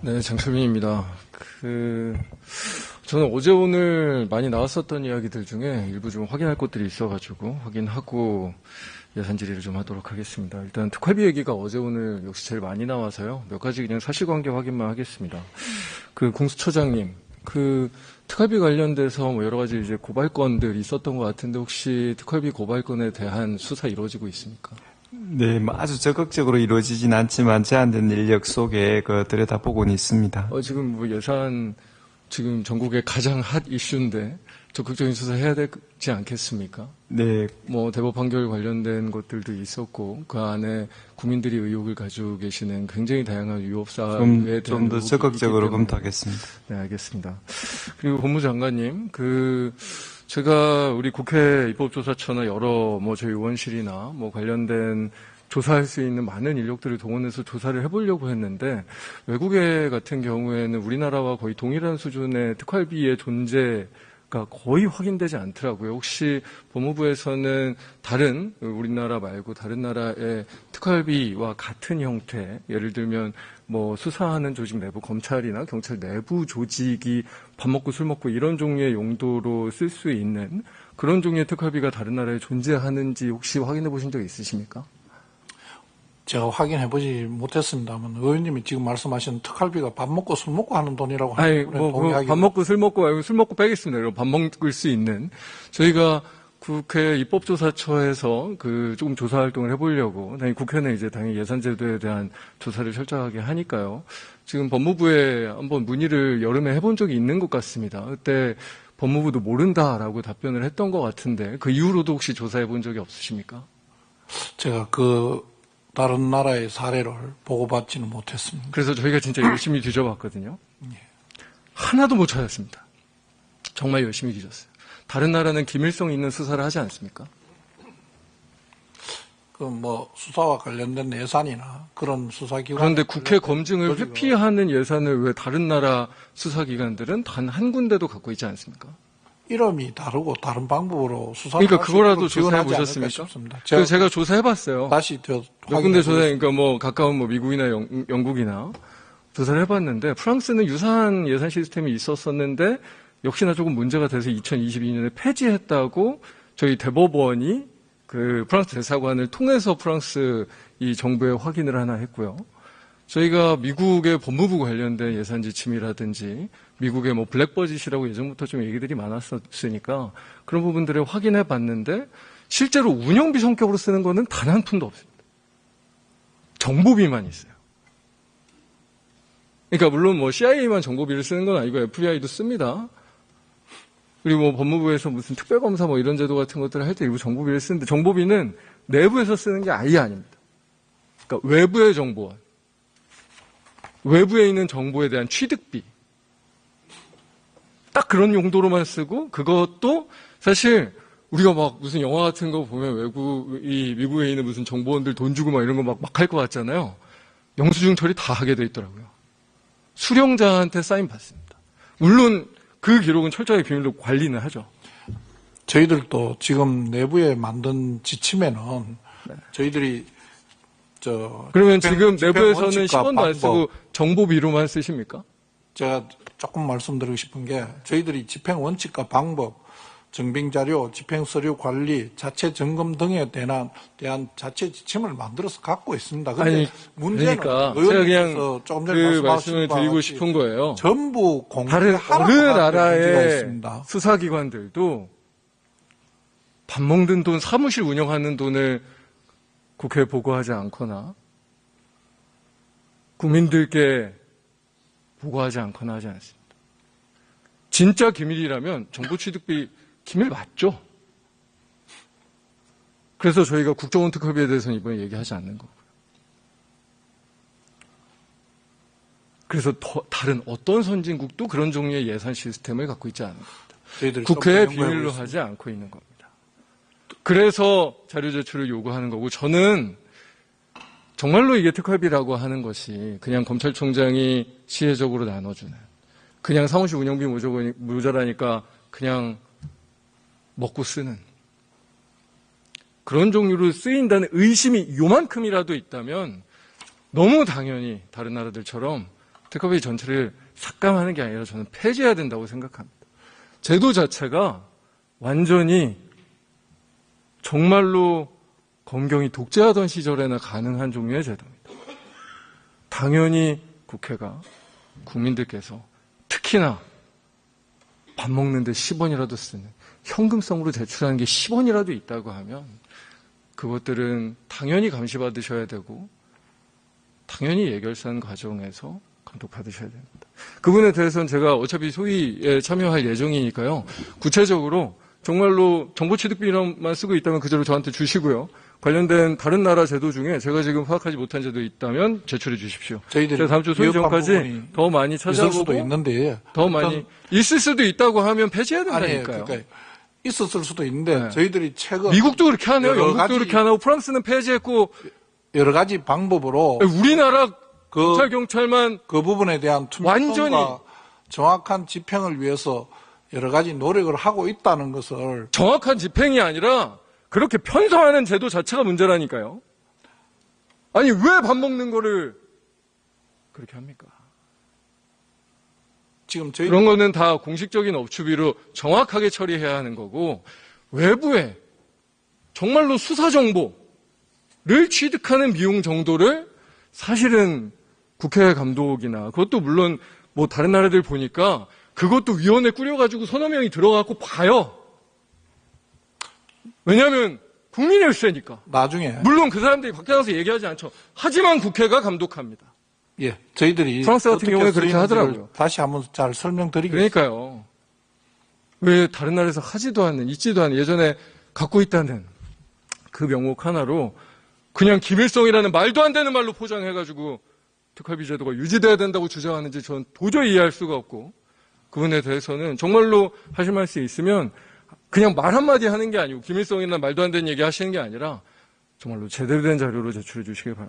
네, 장철민입니다. 저는 어제 오늘 많이 나왔었던 이야기들 중에 일부 좀 확인할 것들이 있어가지고 확인하고 예산 질의를 좀 하도록 하겠습니다. 일단 특활비 얘기가 어제 오늘 역시 제일 많이 나와서요. 몇 가지 그냥 사실관계 확인만 하겠습니다. 공수처장님, 특활비 관련돼서 뭐 여러 가지 이제 고발건들이 있었던 것 같은데 혹시 특활비 고발건에 대한 수사 이루어지고 있습니까? 네, 아주 적극적으로 이루어지진 않지만 제한된 인력 속에 들여다보고는 있습니다. 지금 뭐 예산 지금 전국의 가장 핫 이슈인데 적극적인 수사 해야 되지 않겠습니까? 네. 뭐 대법 판결 관련된 것들도 있었고 그 안에 국민들이 의혹을 가지고 계시는 굉장히 다양한 유업 사업에 대한 좀 더 적극적으로 검토하겠습니다. 네, 알겠습니다. 그리고 법무장관님, 제가 우리 국회 입법조사처나 여러 저희 의원실이나 관련된 조사할 수 있는 많은 인력들을 동원해서 조사를 해보려고 했는데 외국에 같은 경우에는 우리나라와 거의 동일한 수준의 특활비의 존재가 거의 확인되지 않더라고요. 혹시 법무부에서는 우리나라 말고 다른 나라의 특활비와 같은 형태, 예를 들면 수사하는 조직 내부, 검찰이나 경찰 내부 조직이 밥 먹고 술 먹고 이런 종류의 용도로 쓸 수 있는 그런 종류의 특활비가 다른 나라에 존재하는지 혹시 확인해 보신 적 있으십니까? 제가 확인해보지 못했습니다만 의원님이 지금 말씀하신 특활비가 밥 먹고 술 먹고 하는 돈이라고 하는 밥 먹고 술 먹고 말고 술 먹고 빼겠습니다. 그럼 밥 먹을 수 있는 저희가 국회 입법조사처에서 조금 조사 활동을 해보려고 국회는 이제 당연히 예산제도에 대한 조사를 철저하게 하니까요. 지금 법무부에 한번 문의를 여름에 해본 적이 있는 것 같습니다. 그때 법무부도 모른다라고 답변을 했던 것 같은데 그 이후로도 혹시 조사해본 적이 없으십니까? 제가 다른 나라의 사례를 보고받지는 못했습니다. 그래서 저희가 진짜 열심히 뒤져봤거든요. 하나도 못 찾았습니다. 정말 열심히 뒤졌어요. 다른 나라는 기밀성 있는 수사를 하지 않습니까? 수사와 관련된 예산이나 그런 수사기관. 그런데 국회 검증을 회피하는 예산을 왜 다른 나라 수사기관들은 단 한 군데도 갖고 있지 않습니까? 이름이 다르고 다른 방법으로 수사를 그러니까 그거라도 조사해 보셨습니까? 제가 조사해봤어요. 다시 몇 군데 그러니까 가까운 미국이나 영국이나 조사를 해봤는데 프랑스는 유사한 예산 시스템이 있었었는데 역시나 조금 문제가 돼서 2022년에 폐지했다고 저희 대법원이 프랑스 대사관을 통해서 프랑스 이 정부에 확인을 하나 했고요. 저희가 미국의 법무부 관련된 예산 지침이라든지 미국의 블랙버짓이라고 예전부터 좀 얘기들이 많았었으니까 그런 부분들을 확인해 봤는데 실제로 운영비 성격으로 쓰는 거는 단 한 푼도 없습니다. 정보비만 있어요. 그러니까 물론 CIA만 정보비를 쓰는 건 아니고 FBI도 씁니다. 그리고 법무부에서 무슨 특별검사 이런 제도 같은 것들을 할 때 일부 정보비를 쓰는데 정보비는 내부에서 쓰는 게 아예 아닙니다. 그러니까 외부의 정보원, 외부에 있는 정보에 대한 취득비, 딱 그런 용도로만 쓰고 그것도 사실 우리가 무슨 영화 같은 거 보면 미국에 있는 무슨 정보원들 돈 주고 이런 거 막 할 것 같잖아요. 영수증 처리 다 하게 돼 있더라고요. 수령자한테 사인 받습니다. 물론 그 기록은 철저하게 비밀로 관리는 하죠. 저희들도 지금 내부에 만든 지침에는 저희들이 그러면 지금 내부에서는 10원도 안 쓰고 정보비로만 쓰십니까? 제가 조금 말씀드리고 싶은 게 저희들이 집행 원칙과 방법, 증빙자료, 집행서류 관리, 자체 점검 등에 대한 자체 지침을 만들어서 갖고 있습니다. 그런데 문제는 제가 그냥 조금 전에 말씀을 드리고 싶은 거예요. 전부 다른 어느 나라의 수사기관들도 밥 먹는 돈, 사무실 운영하는 돈을 국회에 보고하지 않거나 국민들께 보고하지 않거나 하지 않습니다. 진짜 기밀이라면 정보 취득비 기밀 맞죠? 그래서 저희가 국정원 특활비에 대해서는 이번에 얘기하지 않는 거고요. 그래서 다른 어떤 선진국도 그런 종류의 예산 시스템을 갖고 있지 않은 겁니다. 국회에 비밀로 하지 않고 있는 겁니다. 그래서 자료 제출을 요구하는 거고 저는 정말로 이게 특활비라고 하는 것이 그냥 검찰총장이 시혜적으로 나눠주는 그냥 사무실 운영비 모자라니까 그냥 먹고 쓰는 그런 종류로 쓰인다는 의심이 요만큼이라도 있다면 너무 당연히 다른 나라들처럼 특허비 전체를 삭감하는 게 아니라 저는 폐지해야 된다고 생각합니다. 제도 자체가 완전히 정말로 검경이 독재하던 시절에나 가능한 종류의 제도입니다. 당연히 국회가 국민들께서 특히나 밥 먹는데 10원이라도 쓰는 현금성으로 제출하는 게 10원이라도 있다고 하면 그것들은 당연히 감시받으셔야 되고 당연히 예결산 과정에서 감독받으셔야 됩니다. 그 부분에 대해서는 제가 어차피 소위에 참여할 예정이니까요. 구체적으로 정말로 정보취득비료만 쓰고 있다면 그대로 저한테 주시고요. 관련된 다른 나라 제도 중에 제가 지금 파악하지 못한 제도 있다면 제출해 주십시오. 저희들이 제가 다음 주 소위 전까지 더 많이 있을 수도 찾아보고 있는데 더 많이 있을 수도 있다고 하면 폐지해야 아니에요. 된다니까요. 그러니까 있었을 수도 있는데 네. 저희들이 최근 미국도 그렇게 하네요. 여러 영국도 가지- 그렇게 안 하고 프랑스는 폐지했고 여러 가지 방법으로 우리나라 경찰만 그 부분에 대한 투명성과 완전히- 정확한 집행을 위해서 여러 가지 노력을 하고 있다는 것을 정확한 집행이 아니라 그렇게 편성하는 제도 자체가 문제라니까요. 아니 왜 밥 먹는 거를 그렇게 합니까? 지금 저희 그런 거는 다 공식적인 업추비로 정확하게 처리해야 하는 거고 외부에 정말로 수사 정보를 취득하는 비용 정도를 사실은 국회 감독이나 그것도 물론 뭐 다른 나라들 보니까 그것도 위원회 꾸려가지고 서너 명이 들어가고 봐요. 왜냐하면 국민의 일세니까. 나중에 물론 그 사람들이 밖에 나가서 얘기하지 않죠. 하지만 국회가 감독합니다. 예 저희들이 프랑스 같은 어떻게 경우에 그렇게 쓰이는지를 하더라고요. 다시 한번 잘 설명드리겠습니다. 그러니까요. 왜 다른 나라에서 하지도 않는, 있지도 않는, 예전에 갖고 있다는 그 명목 하나로 그냥 기밀성이라는 말도 안 되는 말로 포장해가지고 특활비 제도가 유지돼야 된다고 주장하는지 저는 도저히 이해할 수가 없고 그 부분에 대해서는 정말로 하실 말씀이 있으면 그냥 말 한마디 하는 게 아니고 기밀성이나 말도 안 되는 얘기 하시는 게 아니라 정말로 제대로 된 자료로 제출해 주시길 바랍니다.